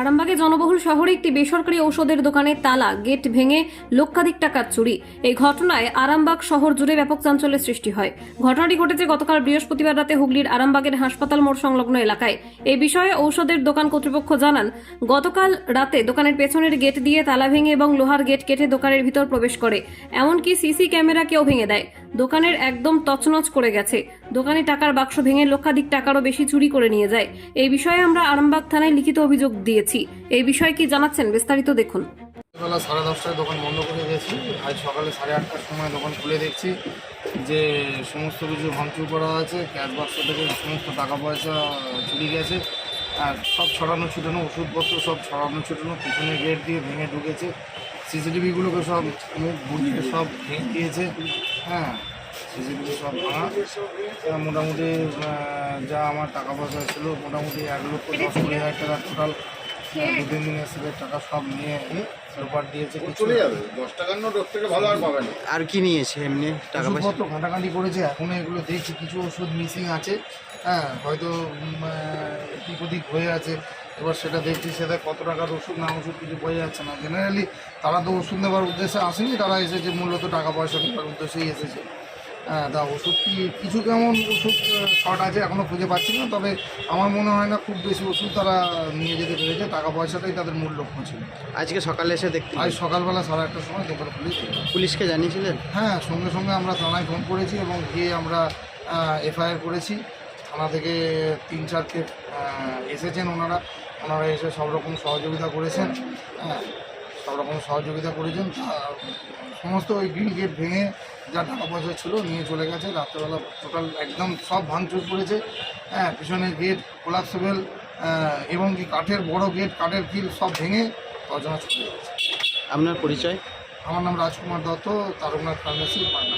আরামবাগে জনবহুল শহরে একটি বেসরকারি ঔষধের দোকানে তালা, গেট ভেঙে লক্ষাধিক টাকার চুরি। এই ঘটনায় আরামবাগ শহর জুড়ে ব্যাপক চাঞ্চল্যের সৃষ্টি হয়। ঘটনাটি ঘটেছে গতকাল বৃহস্পতিবার রাতে হুগলির আরামবাগের হাসপাতাল মোড় সংলগ্ন এলাকায়। এই বিষয়ে ঔষধের দোকান কর্তৃপক্ষ জানান, গতকাল রাতে দোকানের পেছনের গেট দিয়ে তালা ভেঙে এবং লোহার গেট কেটে দোকানের ভিতর প্রবেশ করে। এমনকি সিসি ক্যামেরাকেও ভেঙে দেয়। দোকানের একদম তছনছ করে গেছে। দোকানে টাকার বাক্স ভেঙে লক্ষাধিক টাকারও বেশি চুরি করে নিয়ে যায়। এই বিষয়ে আমরা আরামবাগ থানায় লিখিত অভিযোগ দিয়েছি। এই বিষয়ে কি জানাচ্ছেন বিস্তারিত দেখুন। বেলা 10:30টায় দোকান বন্ধ করে দিয়েছি। আজ সকালে 8:30টার সময় দোকান খুলে দেখছি যে সমস্ত কিছু ভাঙচুর করা আছে। ক্যাশ বাক্স থেকে সমস্ত টাকা পয়সা চুরি গেছে, আর সব ছড়ানো ছিটানো ওষুধপত্র সব ছড়ানো ছিটানো পিছনে গেট দিয়ে ভেঙে ঢুকেছে। সিসিটিভিগুলোকে সব মুখ বুঝিয়ে সব ভেঙে দিয়েছে। হ্যাঁ, সিসিটিভি সব ভাঙা। মোটামুটি যা আমার টাকা পয়সা ছিল মোটামুটি 1,10,20,000 টাকা টোটাল 2-3 দিনের সেলের টাকা সব নিয়ে লোপার দিয়েছে। চলে যাবে 10 টাকার নোট ওর থেকে ভালো আর পাবেন না। আর কি নিয়েছে এমনি টাকা পয়সা? ওষুধপত্র ঘাটাঘাটি করেছে, এখনো এগুলো দেখছি কিছু ওষুধ মিসিং আছে। হ্যাঁ, হয়তো এদিক ওদিক হয়ে আছে। এবার সেটা দেখছি, সেটা কত টাকার ওষুধ না ওষুধ কিছু বোঝা যাচ্ছে না। জেনারেলি তারা তো ওষুধ নেবার উদ্দেশ্যে আসেনি, তারা এসেছে মূলত টাকা পয়সা নেবার উদ্দেশ্যেই এসেছে। হ্যাঁ, তা ওষুধ কি কিছু কেমন ওষুধ শর্ট আছে এখনও খুঁজে পাচ্ছি না, তবে আমার মনে হয় না খুব বেশি ওষুধ তারা নিয়ে যেতে পেরেছে। টাকা পয়সাটাই তাদের মূল লক্ষ্য ছিল। আজকে সকালে এসে দেখতে আজ সকালবেলা 1:30টার সময় দোকান খুলেছি। পুলিশকে জানিয়েছিলেন? হ্যাঁ, সঙ্গে সঙ্গে আমরা থানায় ফোন করেছি এবং গিয়ে আমরা এফআইআর করেছি। থানা থেকে 3-4কে এসেছেন, ওনারা এসে সব রকম সহযোগিতা করেছেন। হ্যাঁ, সব রকম সহযোগিতা করেছেন। সমস্ত ওই গ্রিল গেট ভেঙে যা টাকা পয়সা ছিল নিয়ে চলে গেছে। রাত্রেবেলা টোটাল একদম সব ভাঙচুর করেছে। হ্যাঁ, পিছনের গেট কোলাপসেবল এবং কি কাঠের বড় গেট, কাঠের খিল সব ভেঙে তছনছ চলে গেছে। আপনার পরিচয়? আমার নাম রাজকুমার দত্ত, তারকনাথ ফার্মেসি পাটনা।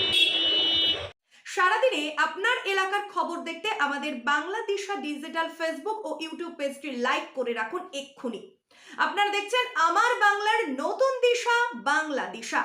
সারাদিনে আপনার এলাকার খবর দেখতে আমাদের বাংলা দিশা ডিজিটাল ফেসবুক ও ইউটিউব পেজটি লাইক করে রাখুন এক্ষুনি। আপনারা দেখছেন আমার বাংলার নতুন দিশা, বাংলা দিশা।